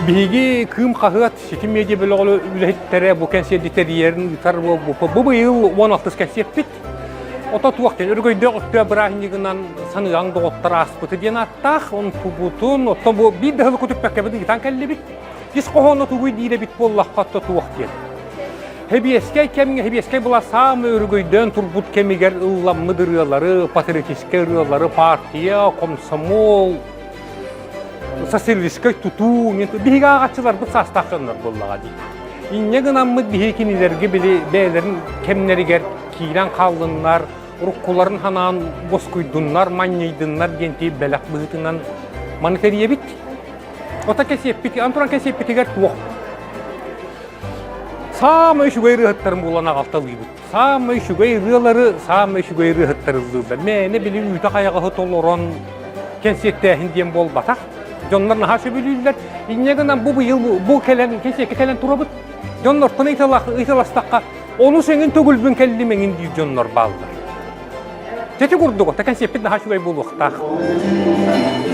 Bihigi kım kahıat sitim medya bölüğü ülhettere bu kensiyedikleri yerin yutar bu yıl 16 kensiyet bit. Ota tuvakken örgüyde otta bırahinliğinden sanıyan doğutlar aspıtı diyen attaq, on tubutun, otta bu bir dağılı kutup bekkebedi gitan kelli bit. Biz kohonu tuğuy dire bit bollaq katta tuvakken. Hebiyeskay bula sam örgüyden turbut kemiger ıllamı dırıyaları, patriotiske dırıyaları, partiya, komsomol, sosyalistkay tutu, bihiga ağaççılar bu sastaqşanlar bollağa deyip. İnne gınamı bihikinilerge bili beylerin kemleri ger kilan kaldınlar, urukkuların hanan boskuydunlar, manyaydınlar, genti belak bıhıtından maniteriye bit. Ota kesiyep biti, anturan kesiyep biti ger tuğuk. Sama şu gayrı hıttarım bulana qaltalı gibi. Sama şu gayrıları, sama şu gayrı hıttarıldı. Mene bilim üyta kayağı hıt oloran kensiyette hindiyen bol batak. Jonlar nahaşı bölüydüler. İnneğinden bu yıl bu kelen kensiyette kelen turabıt. Jonlar tını italastakka onu senin tөгülbün kellimenin diye jonlar ballar. Çeti kurduk, ta kensiyette nahaşı gayr bol vakta.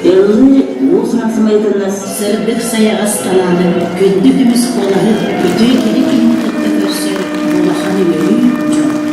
Elini o sarsmaydınız. Sırdık sayağız kanalı, gündükümüz kolayı, ötüye geri kimlikte görse, bulahanı yürüyün çok.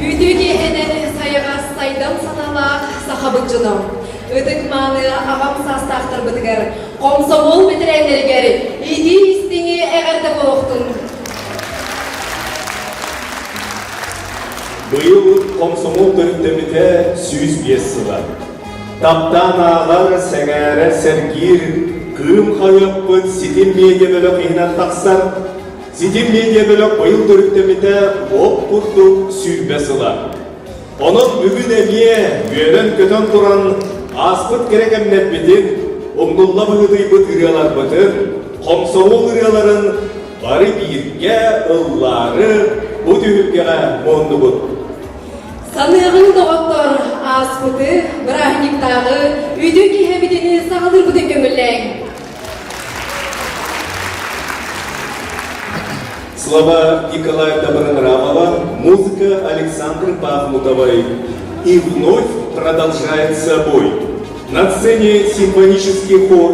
Üydüğü eneni sayığa saydan sanalaq sahabıcıdım. Ödük manıya ağam sastaqtır bıdıgar. Komsomol bitirenleri geri. İdi istini eğerde buluqtun. Bu yıl komsomol dönütlemide süz biyesiler. Taptan ağlar sengere sergir, kığım hayıppın sitim medya bölük ihnan taksar. Sitim medya bölük bu yıl dönütlemede ok kurduk sürbesiler. Onun bugün emiye üyelen kötön turan aspıt gerek emnet bitin, umdulla bıgıdıy bıt ıryalar bıtın, komsoğul ıryaların bari birge ılları bu dühülgene mondu bıt. Sanığın doktor Aspıtı, Brahniktağı, üydü ki hebidini sağılır bu dökümülen. Слова Николая Добронравова, музыка Александры Бахмутовой. И вновь продолжает собой. На сцене симфонический хор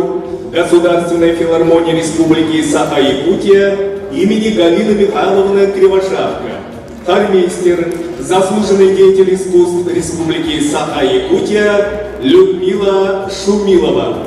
Государственной филармонии Республики Саха-Якутия имени Галины Михайловны Кривошапка. Хормейстер, заслуженный деятель искусств Республики Саха-Якутия Людмила Шумилова.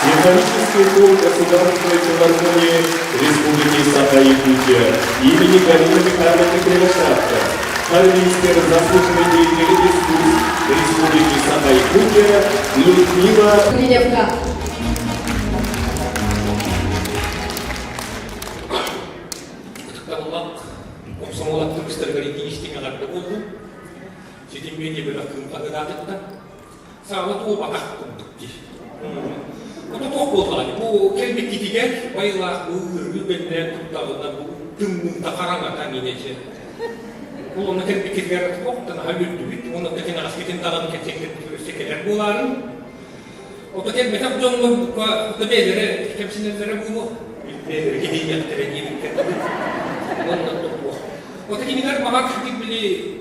Симфонический хор Государственной филармонии Республики Саха-Якутия имени Галины Михайловны Кривошапка. Хормейстер, заслуженный деятель искусств Республики Саха-Якутия Людмила Гриневка. Кытыкталлак, комсомолаттын истерleri değiştiğine kadar oldu. Sizin beni bir akım agıdadıkta, sağlık o batak kunduk di. Bu da çok oldu hani, bu kelbek gidiger, bayılar bu ürgül bende tuttağında bu tümünde karanatan inece. Bu onu kelbek gidiger oktan halüldü bit, onu tekine asketin dağını keçekten sekeler buların. O da kelbek hep canlı bu da beylere, kemsinelere bunu beylere gidiyettere giyikler. Ondan da bu. O da kimiler mahak şükür bile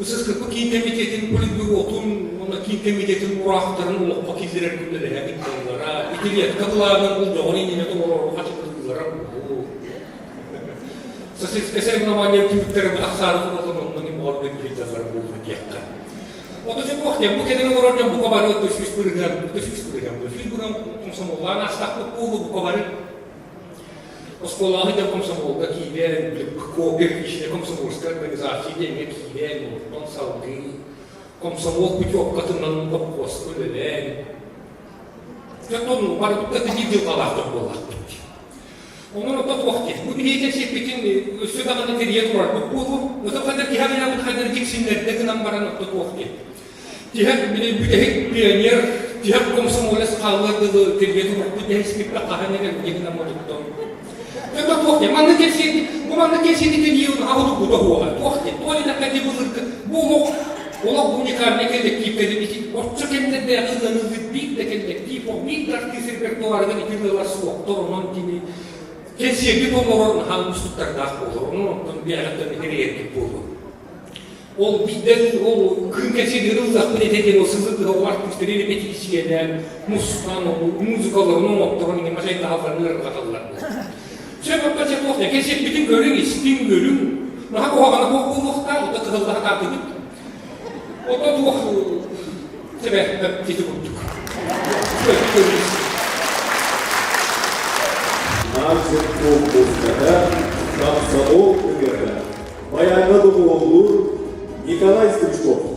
Usas kırpı kiyin komitetin politbüro otun, ona kiyin komitetin uğrahtırın uluq pakizler erkümleri ya bitkilara, itiliyat katılarının buldu, onun yine de oru kaçı kırpılara bu. Sasız keser buna mağlup kimlikleri bu aksarı kurulun, onların orada bir liderler buldu diyekten. Оточу кохтем, bu kedene orancan bu kabarı ötüşmüş bırıgan komsomollarına astaklık buğulu bu kabarı. Oskolağı da komsomolda kiyen, koğbir işine komsomolska organizasyon denge kiyen, ortadan salgı, komsomol bütü okatından kopkos ölelen. Çatonu var, bu da dizil kalaklık bollaklık. Onun otak vakti. Bu bir heykel şeklikin südamanın teriye durar. Bu da kadar kihamına bu kadar diksinler, deginen baran otak vakti. Tihak bir pioner, tihak komsomoles kalırdı, teriye durar. Bu da hiçbir kahane deginen otak. Otak vakti. Bu manda kelseydi teriye ağıdı bu da huğa. Vakti. Toğli da kadar bu mok. Ola bu nikarne kendek kipleri için. Orta kendek de ılanızı bir de kendek kip. O bir tartisi repertuardan ikirliler soğuk. Torunun kimi. Kensiyeti tolorun hangi tutardak olur, onun bir ayaktan heriyetlik olur. O bizden, o kın kensiyeti rızak eden o sızlıklı o artistleri repetisiyeler, mustan, müzikalarının oktorun gibi masayı daha fazla katallardı. Sebep kaçak okta, kensiyet bütün görün, istim görün, naha kohagana kohbulukta, o da kızıldaha takip. O da tuğ, sebep titi kuttuk. Şöyle görürüz. Nazım Kovboska'da Комсомол ÖGE'de Bayanladığı olur Nikolay Sırçkov.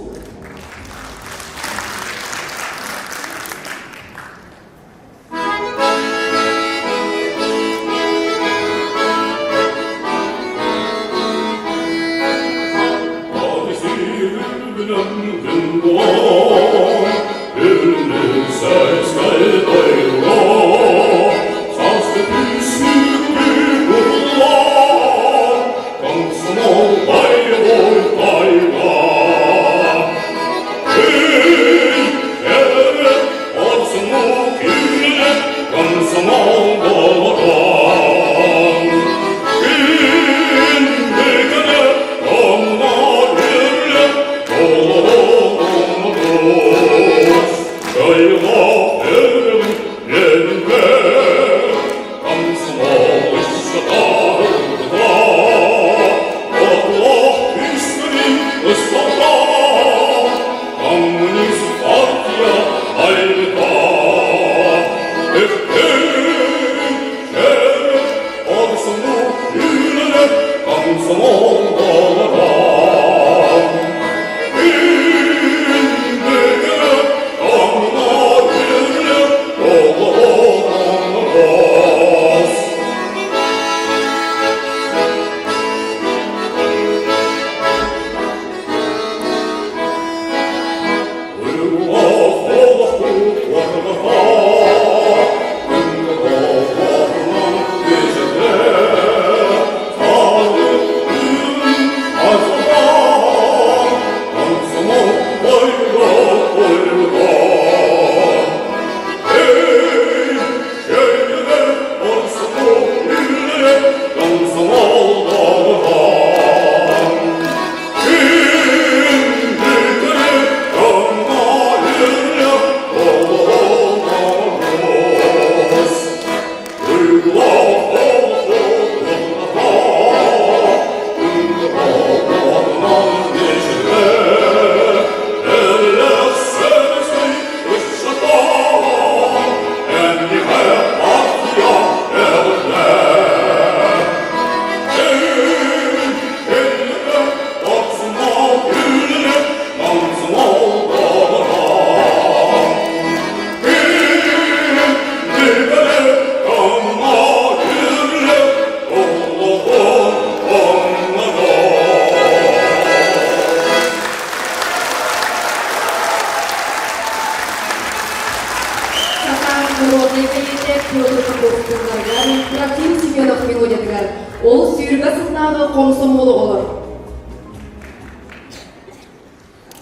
Ол сүйіргі сынағы комсомолы olur.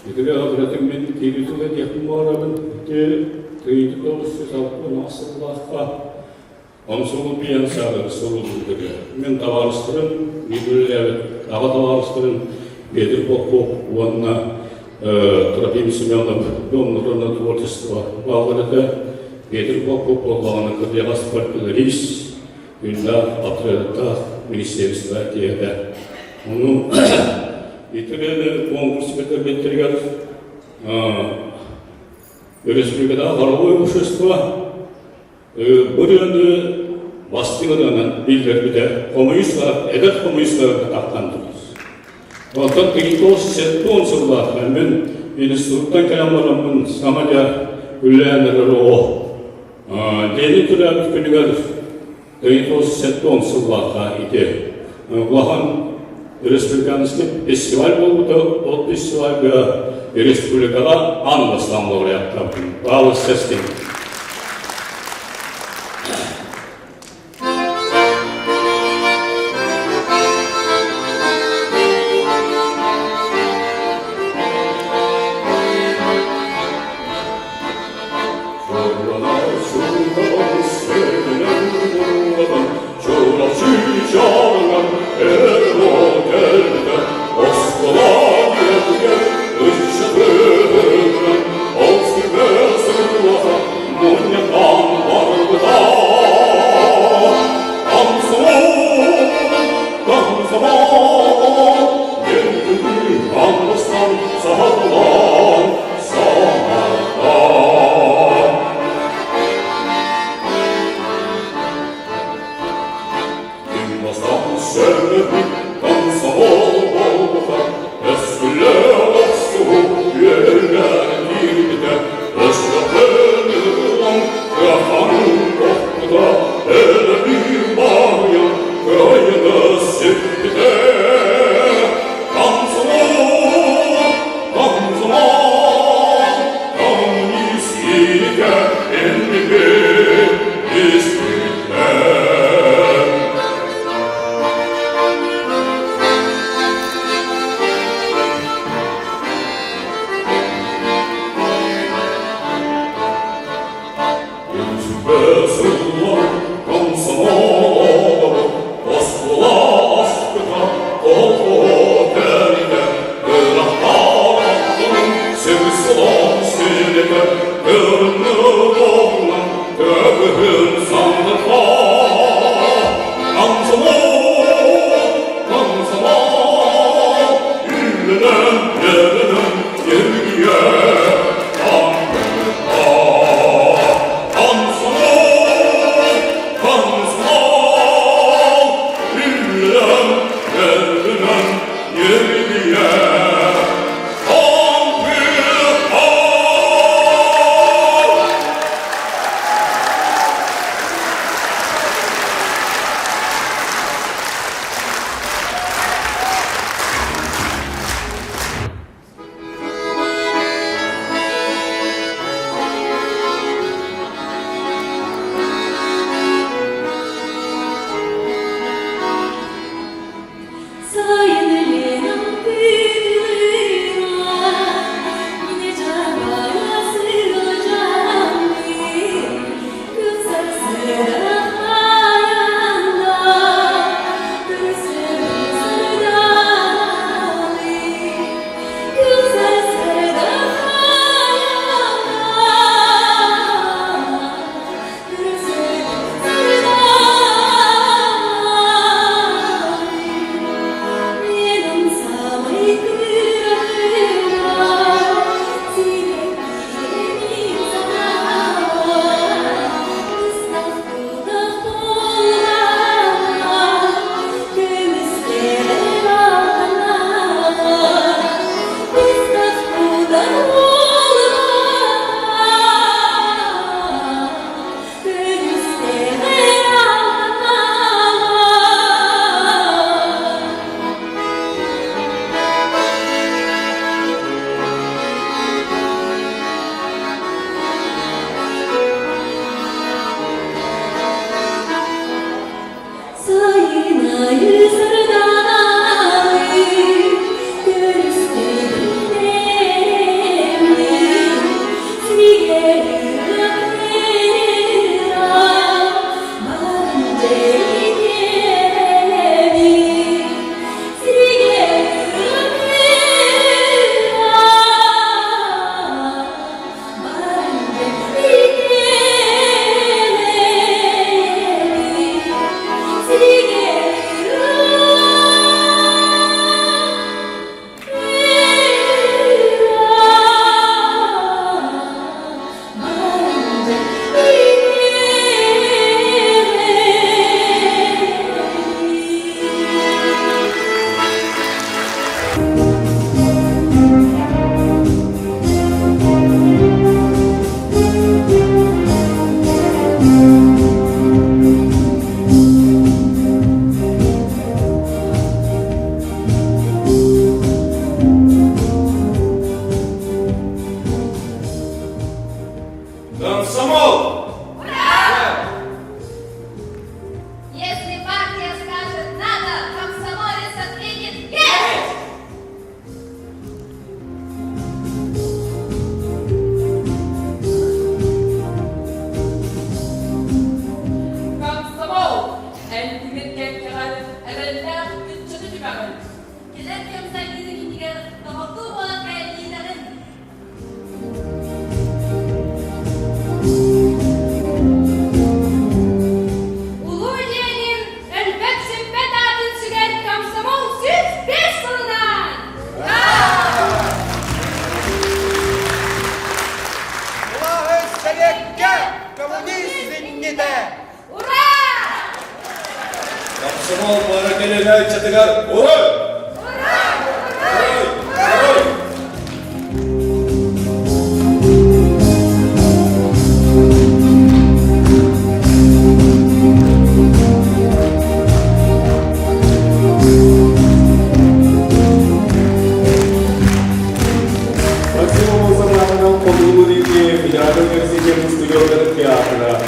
Егер Hazretim ben Kiritu'da yakın varabın ki kıyıcı doğrusu salkın asıllahka komsomol bir yan sağları sorulduğu. Ben tavarıştırın, birbirleri, ağa tavarıştırın, Bedir Bokbok, Uanna, Trapim Semyonov, Donlarına tворчество. Bağları Bedir Bokbok olağını kırıyağız partnerimiz, Günler Atriyat'ta Ministerstva diyede. Onun İtaliya'da konkurs bitirgen республикада правовое общество бұрынды бастығынан билдерді коммунистler, edep kommunistler taktandırız. Vakat 1970 yıllarda ben instituttan kalamlarımın samaca ülleyenleri o deni türlü günler 1970 yıllarda idi. Vlahan Respublikanski festival oldu, o festivalde Respublikada anlaslanmaları yaptım. Bağlı sestim. Sayla Çatıgar, Oray! Максимум Озабраганов подругу Рики, Федеральный университет студиографии театра.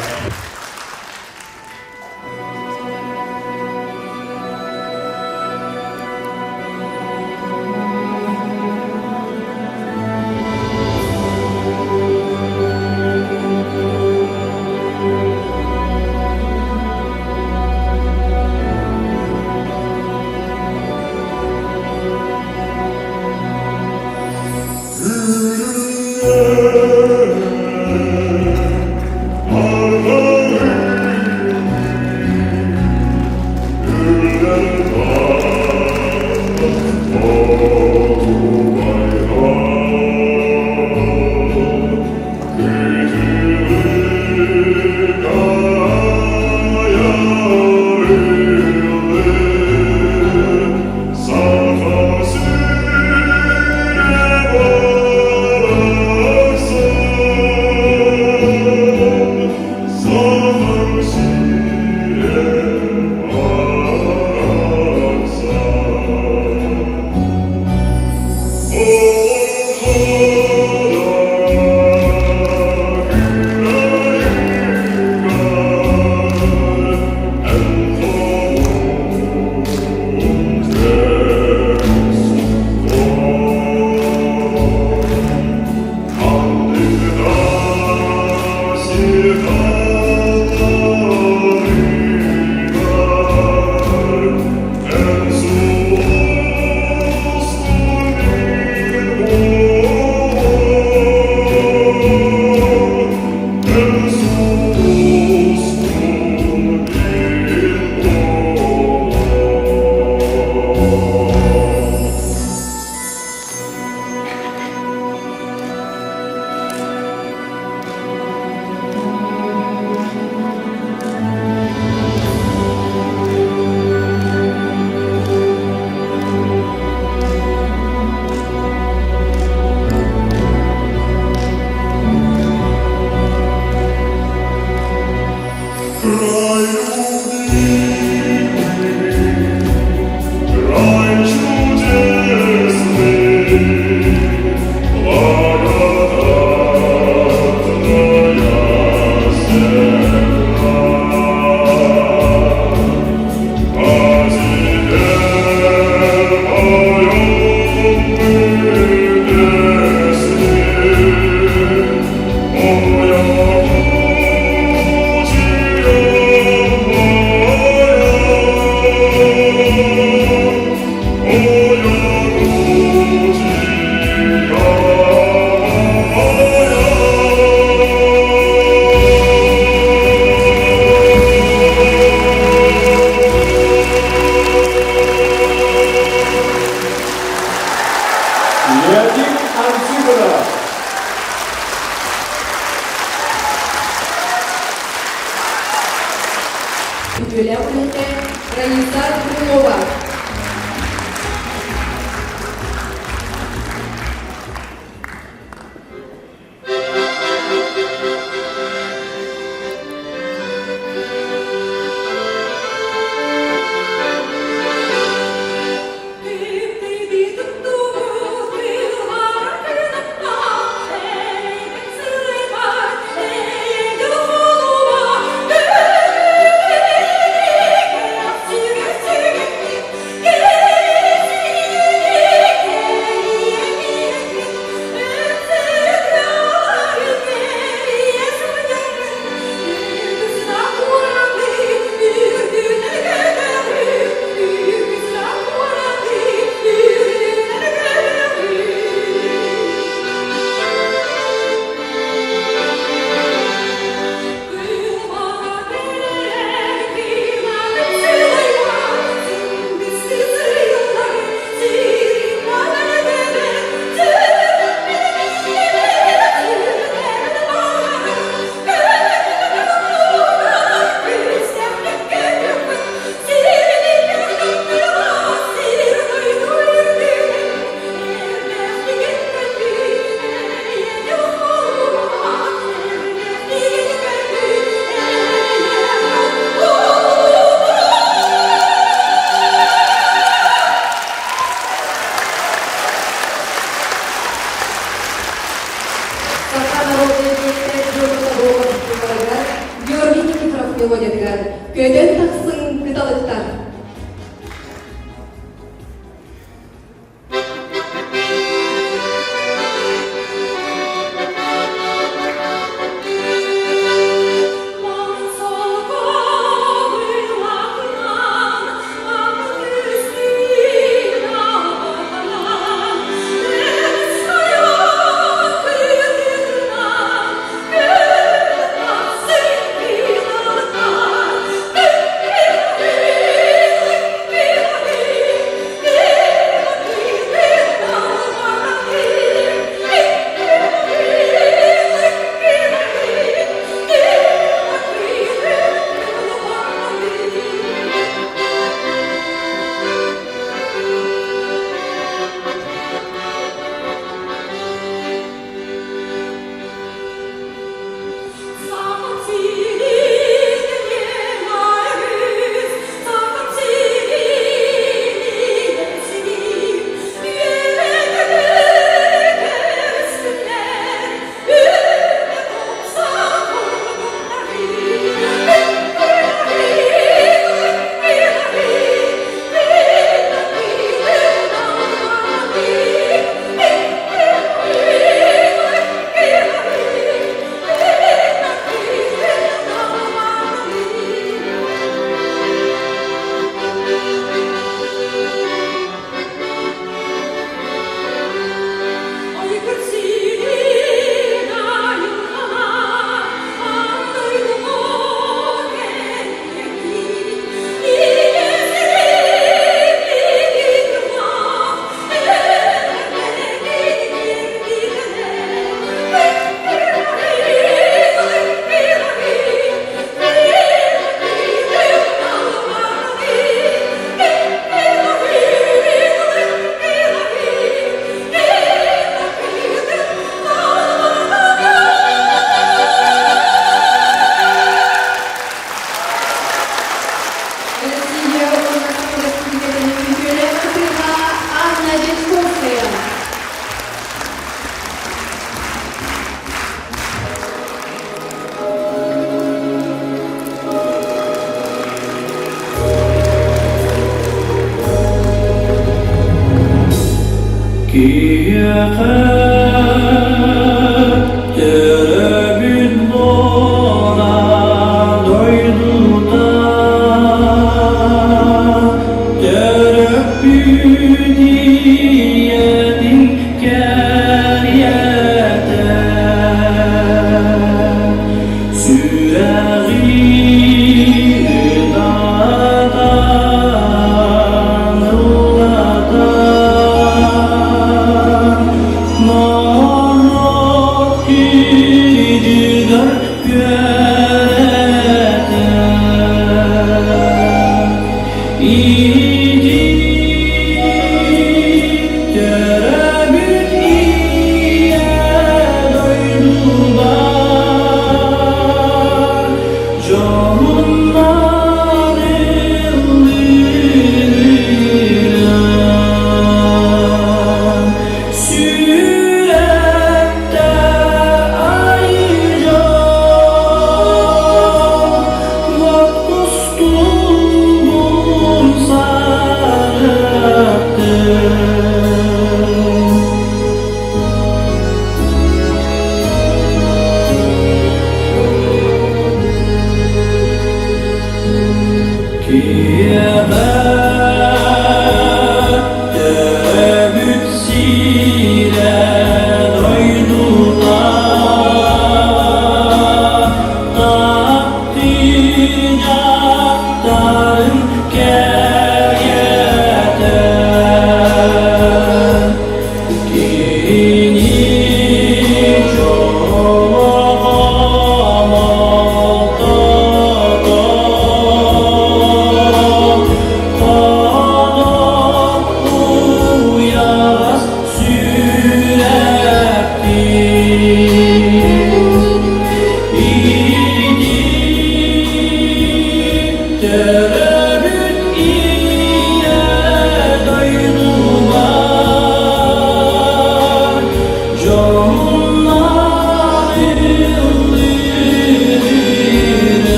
Юлия Улинка, Раиса Крылова. Пока народные деятели журнала болған Георгий Никифоров мелодиядыгар. Көйден тақсын кыталықтар.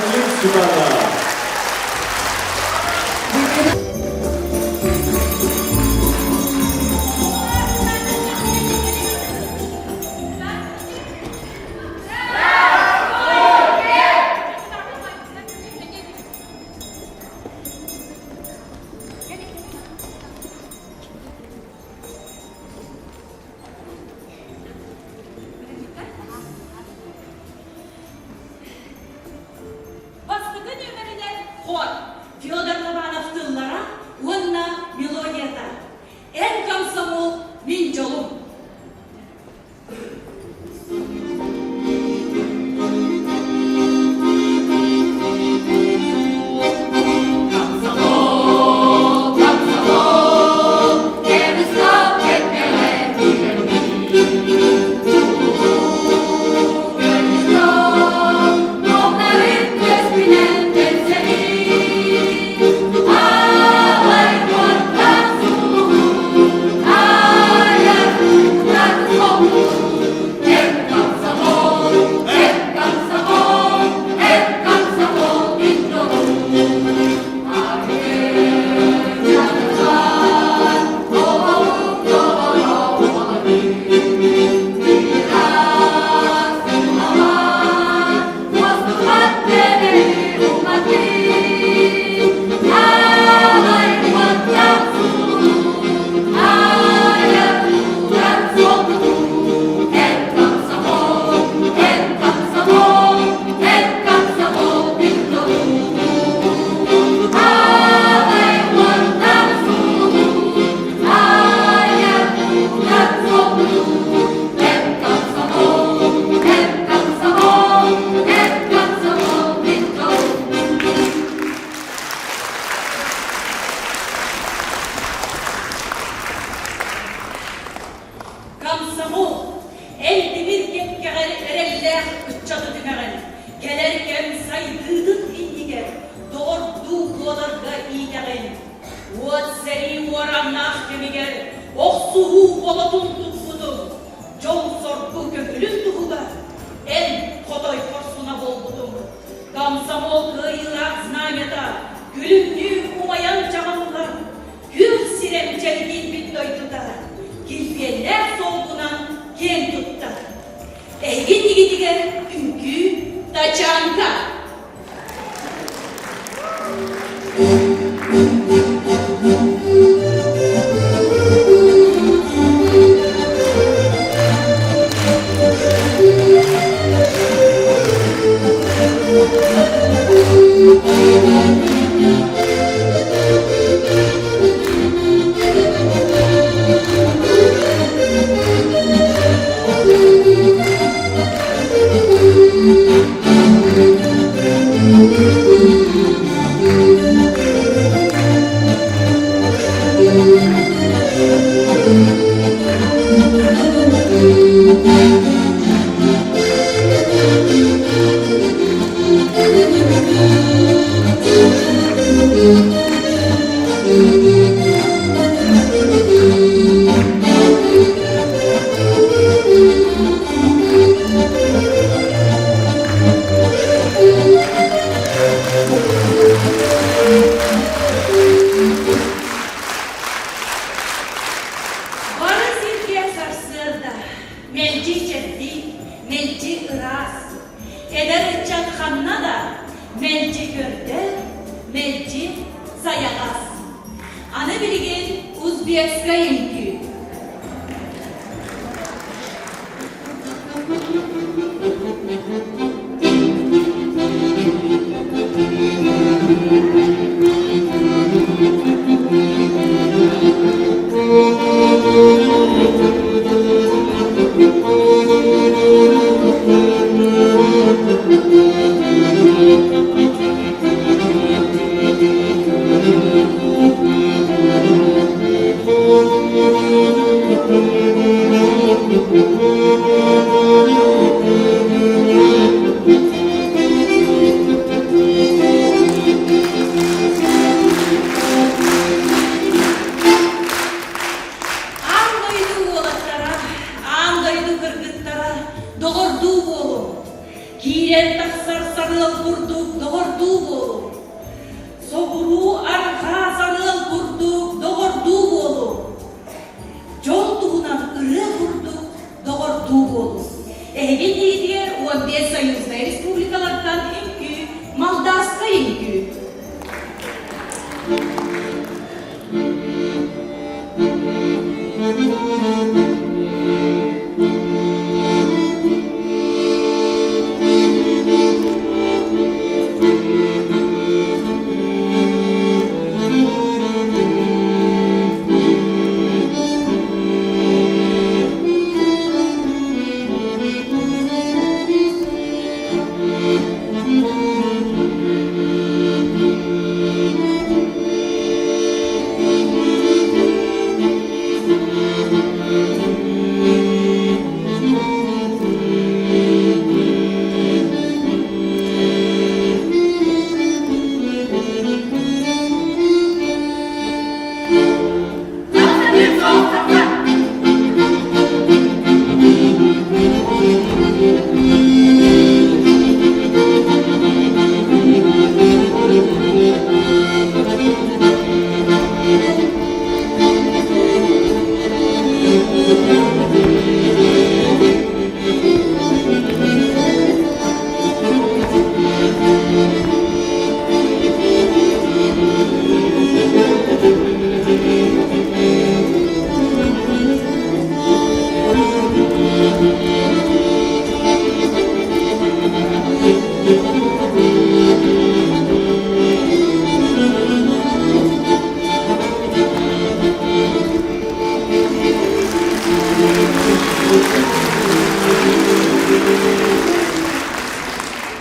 Рамин Субана. Бастығы нөмірінен хор Федор Лобанов тыллара, онна мелодията. Эн комсомол мен жолым. Комсомол, элдибир кепкегер эреллер үтчаты түмеген. Келеркен сайдыдын индигер, doğurdu kolarga iyigen. Uat seri uaramnах kemigер, oksuhu kolotun tutbudum. Jol sorgu köpülün tuhuga, en kodoy korsuna bolbudum. Комсомол kıyılar znameta, gülümlü umayan çağımlar, gül sirem çelgin bittoytuda. Kilpiyeller soğuğundan ken tutta. Eğin digidiger ünkü taçanka. doğurduğu oğlu. Soğuru arkasının vurdu, doğurduğu oğlu. Jolduğundan ırı vurdu, doğurduğu oğlu. Evin lider 15 Soyuzlu Respublikalardan en büyük, Moldavska en büyük.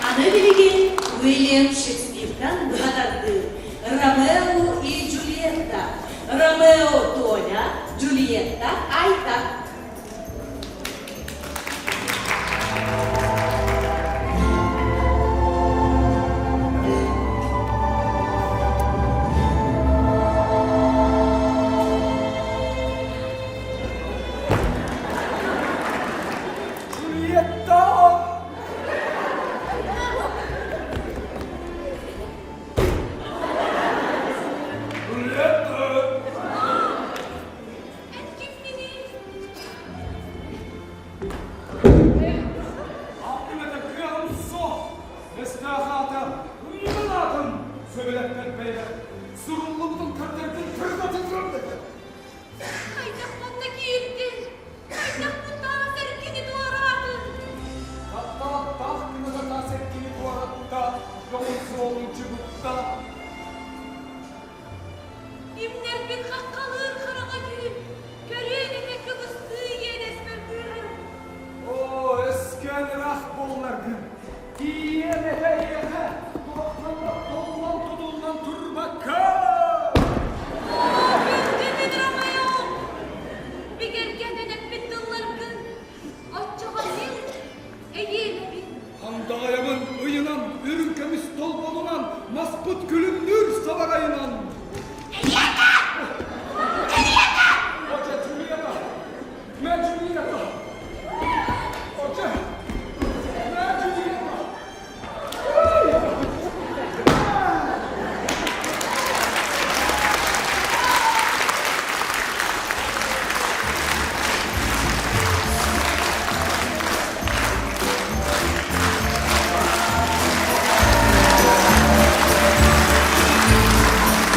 Adı bilgi William Shakespeare'den buradardı. Romeo y Julieta. Romeo Tonya, Julieta Ayta. Handayamın ıyınan, ürkemiz tolbolunan, maskut gülümdür savarayınan. Julieta! Julieta! Hoca Julieta! Ben Julieta! Hoca! Ben Julieta!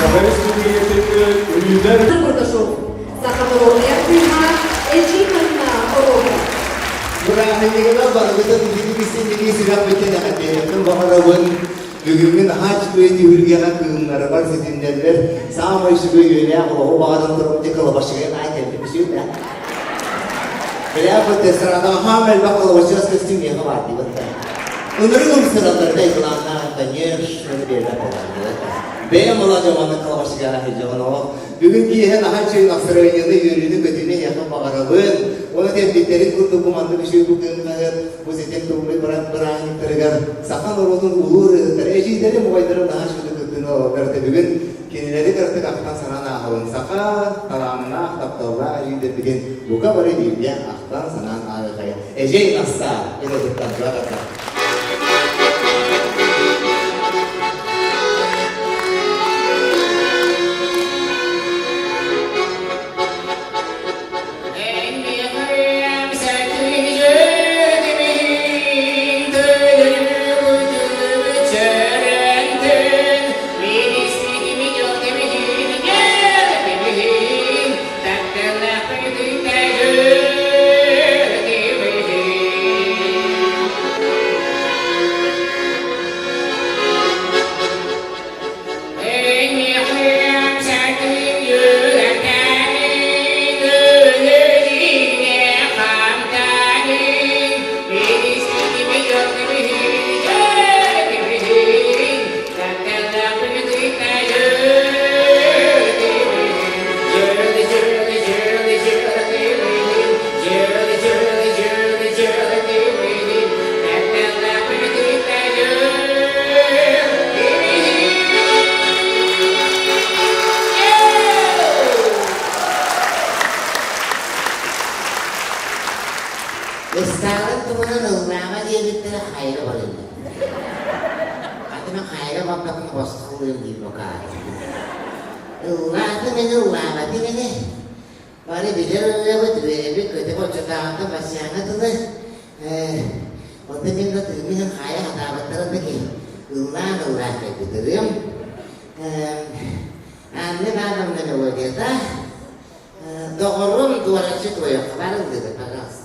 Sovyet Cumhuriyeti'nin ünlüler Курдашов, Сахаторовая Куйма, Эджиновна Орова. Buranın var, bütün bilgisini silah bütün baharabın bugünün haç köyde hürgana kıyımları var sizinler. Sağma işi böyle o bağdan durup kalabaşıya ayet bir şey ya. Bela bu sırada hamel bakla başına kestim ya var diye bakta. Onların sıralarda iklanlar tanıyor şöyle bir benim olacağımın kalabaşıya heyecanı o. Bugünkü yeni haç köyün asırayını yürüdü götüne yakın baharabın. Onu tepkitleri kurdu kumandı bir şey bugün bu sistem durumu bırak tergar sakan orotun ulur terecileri muaydarın daha şöyle götünü o karte bugün kendileri karte aktan sanana havun saka talamına ahtaptavla ayıda bugün buka bari değil ya aktan sanan ağabey Ece nasta ini tuttan berapa bakın başlıklı gibi bakar. Ulan meni ulan berarti ini. Bari bilir lewat bir kötü kocaman masyarakat tuh. Untuk minta terima kaya kata betul lagi. Ulan kayak gitu ya. Ane nanam nene wajeta. Dokorum 200 tuh ya kemarin gitu panas.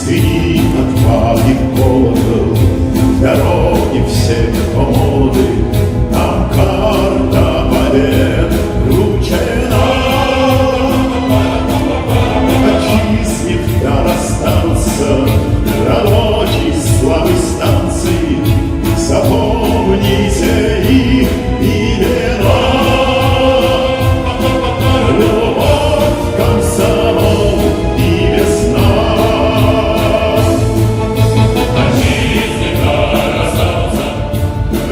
Світ палит колокол, дороги все комоды, там карта побед вручена. Отчислив дар остался рабочий славы станции, запомните их имена. Любовь, комсомол и весна.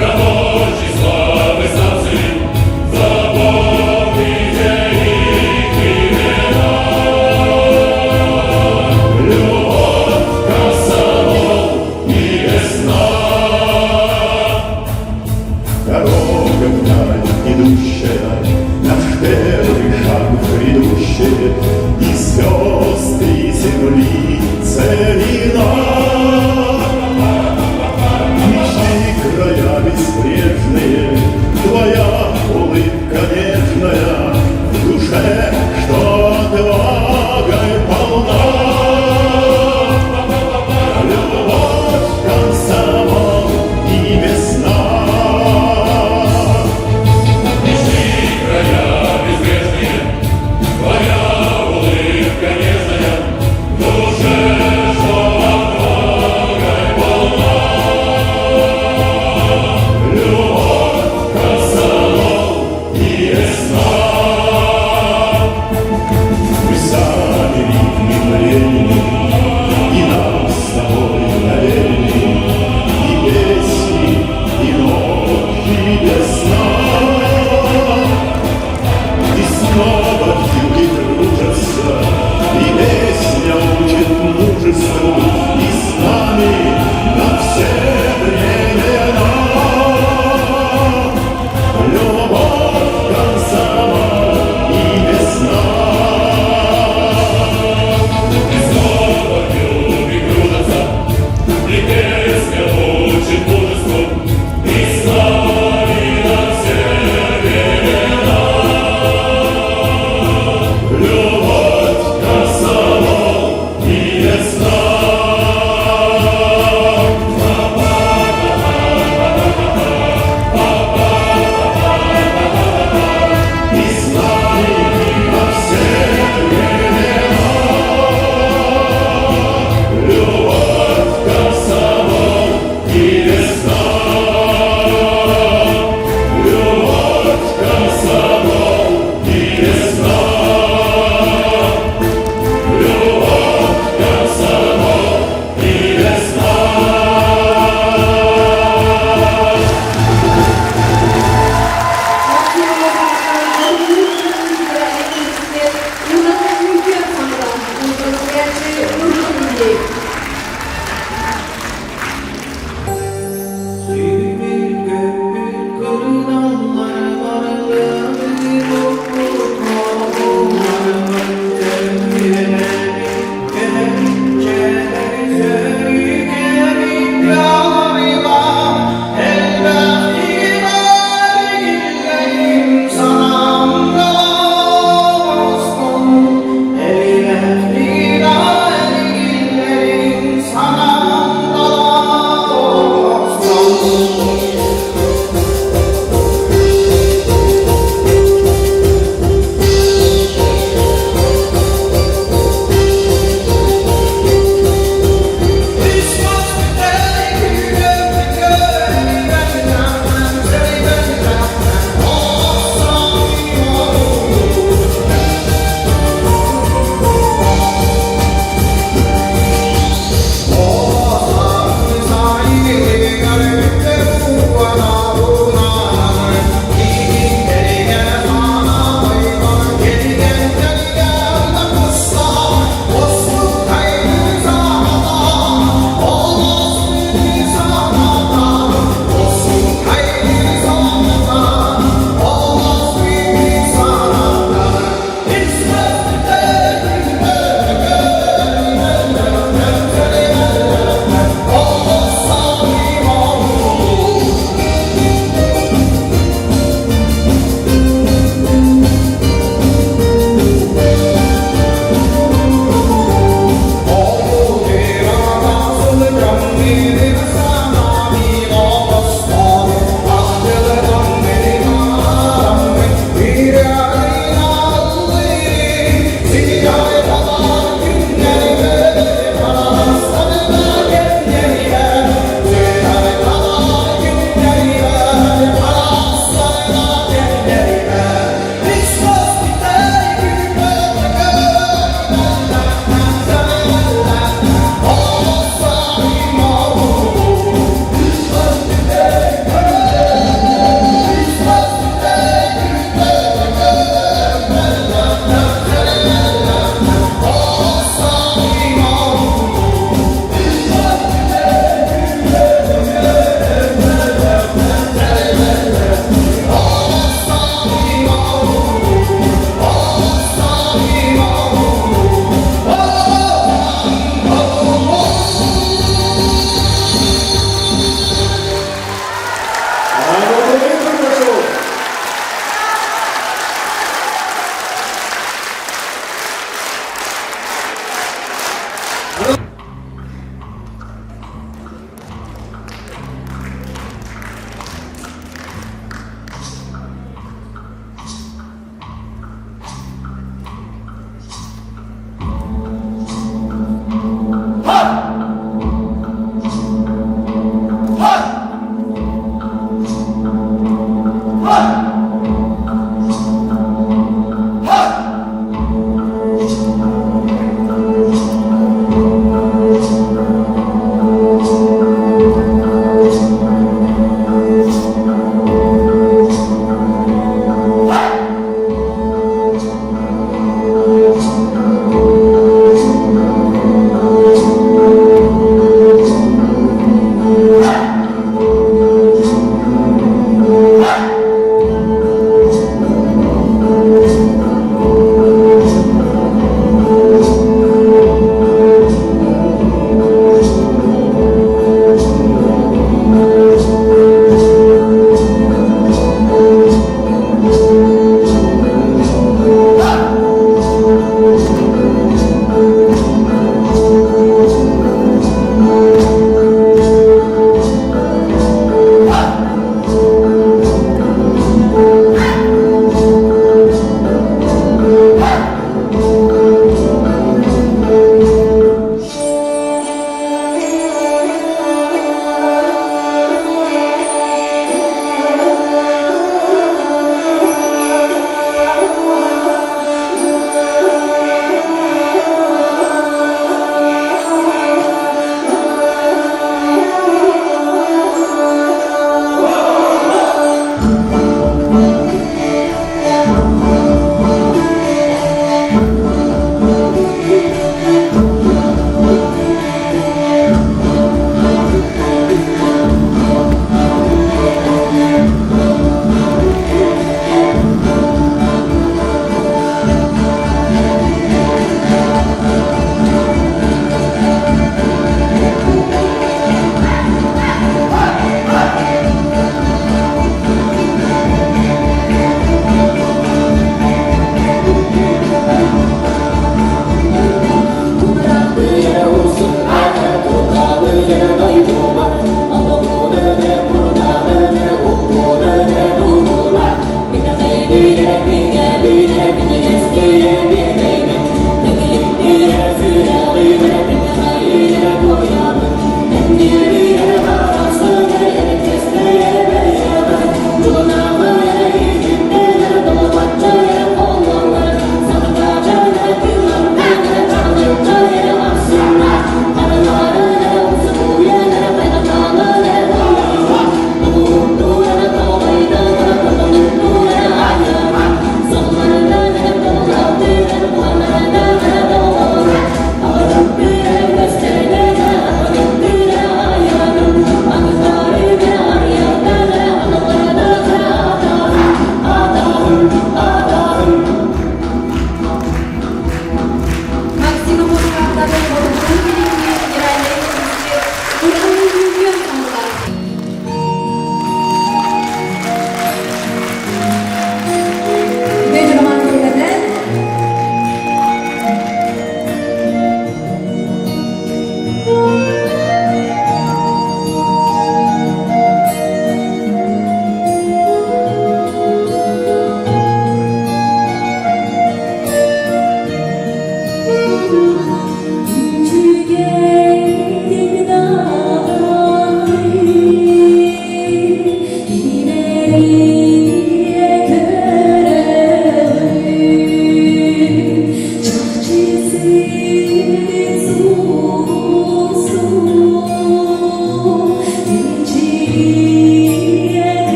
Рабочий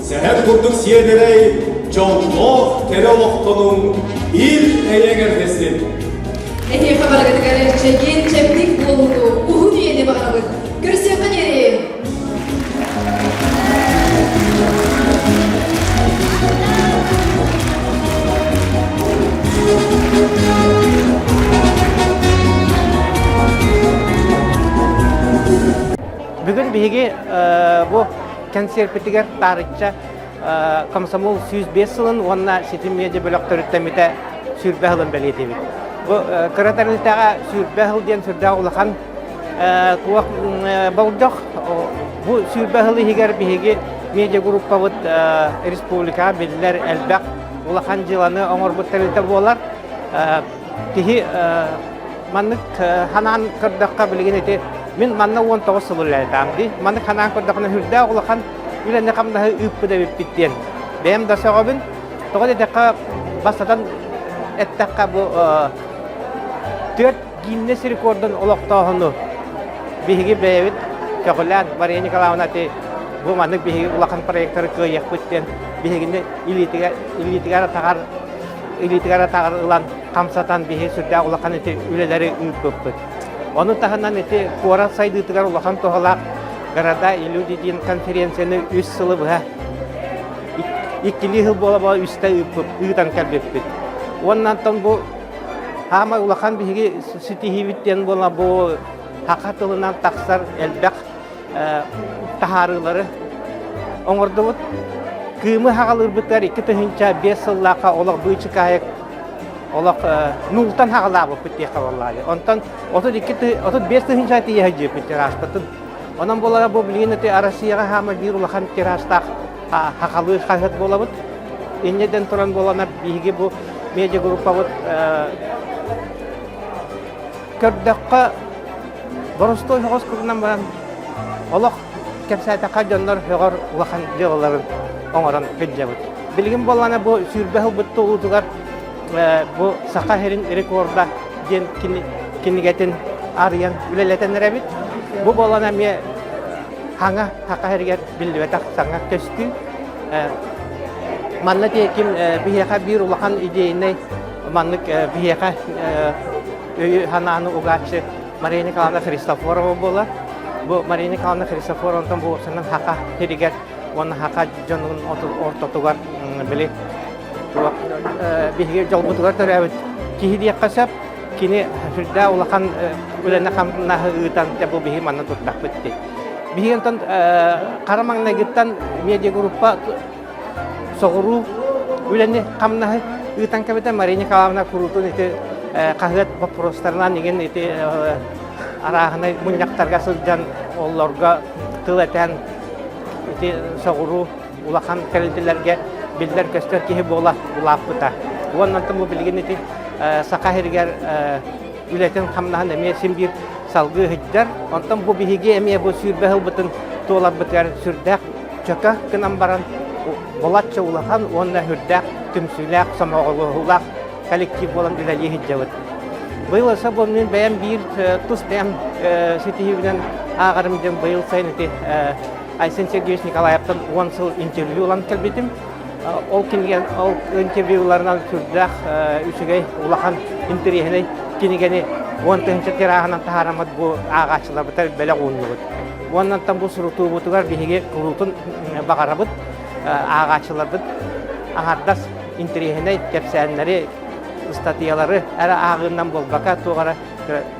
Seher kurduk siyedirey, çoğunluk teroloktonun il eyeger desin. Ehe haber getiren çekin çeplik bulundu. Uhun yeni bağırır. Görüşürüz yeri. Bugün bihigi bu konserpetiger tarihçe Komsomol 105 yılın onunla sitimiyece bölük törüttemide sürbe hılın belirtiydi. Bu kıratarlıkta sürbe hıl diyen sürbe ulakan kuvak bağırdık. Bu sürbe hılı higer bihigi medya grupa bu Respublika Bilgiler Elbek ulakan yılanı onur bu tarihte bolar. Tihi manık hanan kırdakka bilgin eti min manna 19 yıl ilerdi. Manık hanan kırdakına hürde ulakan bile ne kamda üppü de bittiyen. Benim de sebebin toğda dakika basadan ettakka bu 4 Guinness rekordun olaqtağını bihigi beyvit çokulat barayını kalavnati bu manık bihigi ulakan proyektörü kıyak bittiyen bihiginde ilitigar tagar ulan kamsatan bihi sürde ulakan eti üleleri üppü. Onun tahanan eti kuara saydı itigar ulakan toğalak Garada iludidin konferensiyonu 3 yılı bu ha. 2 yıl bola üstte üyden kalbettik. Ondan sonra bu hama ulakan bihigi sitihivitten bola bu hakatılınan taksar elbek taharıları. Oңорда вот кымы хагалыр битер 2 тыгынча 5 yıllaka olak бычы кайык olak nultan hagalabı bitti kavalları. Ondan 35 tыгынча тие хажы bitti raspatın. Ondan bolara bu bilgini Arasıyaga hama bir ulakan tirastak hakalı hayat bolabıt. İnneden turan bolana bihigi bu medya grupa bu kördakka Borostoy hos kurunan baran olak кепсәтәкә доннор хөгөр улахан җылларын оңорон көҗҗәбит. Билгин боллана бу сүрбәһил бутты улдылар бу сакаһерин рекорда ден кинигетин арыян үлелетенләре бит. Бу боллана ме хаңа сакаһергә билдебетак саңа төстү. Маннати ким бияка бир улахан идеяны маннык бияка хананы угачы Мария Николаевна Христофорова була. Бу Мария Николаевна Христофоровтан бу сынын хака херигер, оны хака жонун ортотугар били. Бу биге жолбутугар төрөбүт. Кихиди касап, кини фирда улахан үлене камна хыгытан бу биги манна туттак битти. Бигентен карамаңна гыттан медиа группа согуру үлене камна хыгытан кабета Мария Николаевна курутун ите кахыт вопростарынан деген ите арахны муньяктарга сылжан оллорга тылатан ити согуру улахан келдилерге билдер көстөр кихи бола улапта. Оннан тымы билген ити сакаһиргер үлетен камнаһын эме симбир салгы хыджар. Онтан бу биһиге эме бу сүрбәһил бутын толап битер сүрдәк чака кынам баран болатча улахан онна хүрдәк түмсүләк самоголулак коллектив болан үләли хыджавыт. Быйыл аса бу мен бәям бир тус бәям сетиһигенен агарымдын быйыл сайын ити Айсен Сергеевич Николаевтан 10 жыл интервьюлан келбетим. Ол кинген ол интервьюларынан сүрдәк үсүгәй улахан интервьюны кинегени 10-нчы тирахынан тахарамат бу агачылар битер беле гоннугут. Оннан тан бу суруту бутугар биһиге курутун багарабыт агачылар бит агардас интервьюны кепсәннәре статьялары әр агыннан болбака тугара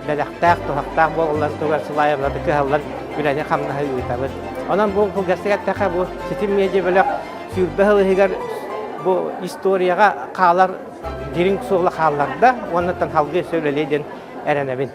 беләктәк тухактак боллар тугар сылайырлады кыһаллар биләне хамна хыйтабыт. Анан бу гәстәгә тәхә бу ситим медиа беләк сүрбәһилегәр бу историяга калар диринг сугла калларда оннан халгы сөйләләдән әрәнәбин.